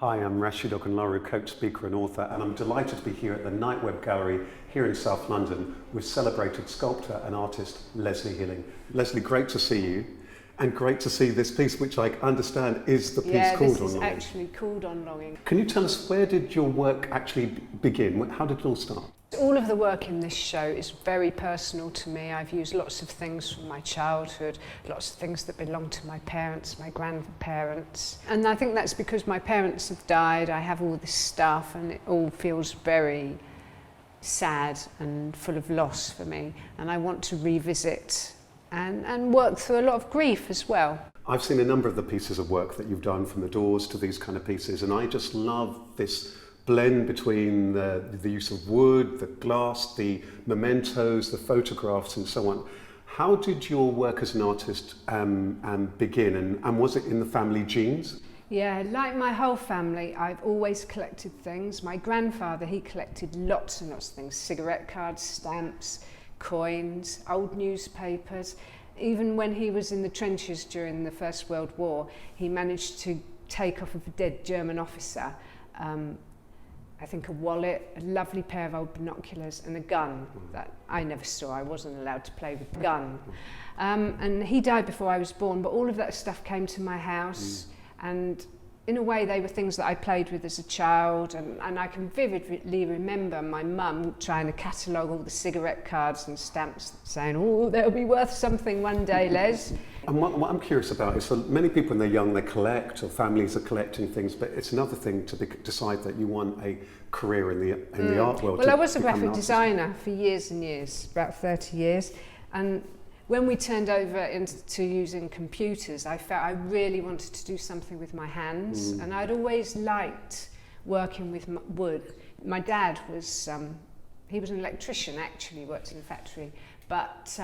Hi, I'm Rasheed Ogunlaru, coach, speaker and author, and I'm delighted to be here at the Nightweb Gallery here in South London with celebrated sculptor and artist Lesley Hilling. Lesley, great to see you, and great to see this piece, which I understand is the piece called On Longing. Yeah, this is actually called On Longing. Can you tell us, where did your work actually begin? How did it all start? All of the work in this show is very personal to me. I've used lots of things from my childhood, lots of things that belong to my parents, my grandparents. And I think that's because my parents have died. I have all this stuff and it all feels very sad and full of loss for me. And I want to revisit and work through a lot of grief as well. I've seen a number of the pieces of work that you've done, from the doors to these kind of pieces, and I just love this blend between the use of wood, the glass, the mementos, the photographs and so on. How did your work as an artist begin, and was it in the family genes? Yeah, like my whole family, I've always collected things. My grandfather, he collected lots and lots of things: cigarette cards, stamps, coins, old newspapers. Even when he was in the trenches during the First World War, he managed to take off of a dead German officer I think a wallet, a lovely pair of old binoculars and a gun that I never saw. I wasn't allowed to play with the gun. And he died before I was born, but all of that stuff came to my house, and in a way they were things that I played with as a child, and I can vividly remember my mum trying to catalogue all the cigarette cards and stamps, saying, "Oh, they'll be worth something one day, Les." And what I'm curious about is, for many people when they're young, they collect, or families are collecting things, but it's another thing to decide that you want a career in the art world. Well, I was a graphic designer for years and years, about 30 years, and when we turned over into using computers, I felt I really wanted to do something with my hands, and I'd always liked working with wood. My dad was, he was an electrician actually, worked in a factory, but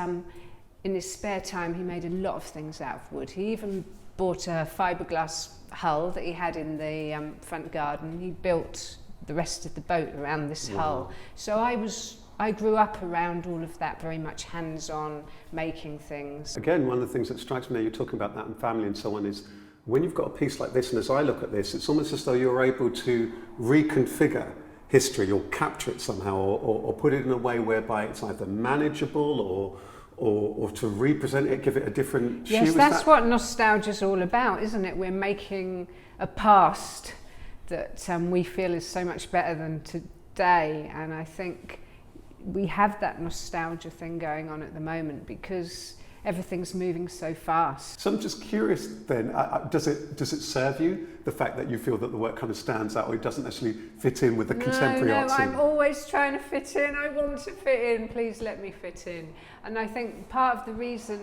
in his spare time he made a lot of things out of wood. He even bought a fiberglass hull that he had in the front garden. He built the rest of the boat around this hull. So I grew up around all of that, very much hands-on, making things. Again, one of the things that strikes me, you're talking about that in family and so on, is when you've got a piece like this, and as I look at this, it's almost as though you're able to reconfigure history or capture it somehow, or put it in a way whereby it's either manageable or to represent it, give it a different hue. Yes, that's what nostalgia's all about, isn't it? We're making a past that we feel is so much better than today, and I think we have that nostalgia thing going on at the moment because everything's moving so fast. So I'm just curious then, does it serve you, the fact that you feel that the work kind of stands out, or it doesn't actually fit in with the contemporary art scene? No, I'm always trying to fit in. I want to fit in, please let me fit in. And I think part of the reason,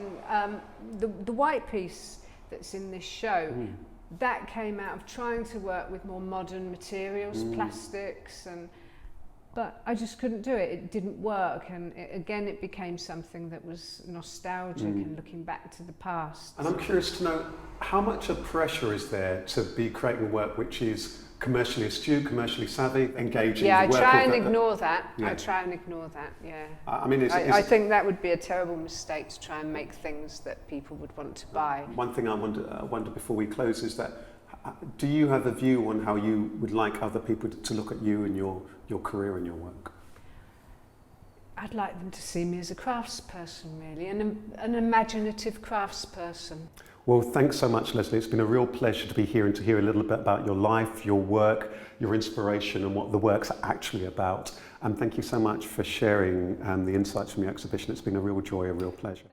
the white piece that's in this show, that came out of trying to work with more modern materials, plastics, but I just couldn't do it. It didn't work, and it became something that was nostalgic and looking back to the past. And I'm curious to know, how much of pressure is there to be creating work which is commercially astute, commercially savvy, engaging? Yeah, I try and ignore that. Yeah. I try and ignore that, yeah. I mean, I think that would be a terrible mistake, to try and make things that people would want to buy. One thing I wonder before we close is that, do you have a view on how you would like other people to look at you and your career and your work? I'd like them to see me as a craftsperson, really, an imaginative craftsperson. Well, thanks so much, Lesley. It's been a real pleasure to be here and to hear a little bit about your life, your work, your inspiration, and what the work's actually about. And thank you so much for sharing the insights from your exhibition. It's been a real joy, a real pleasure.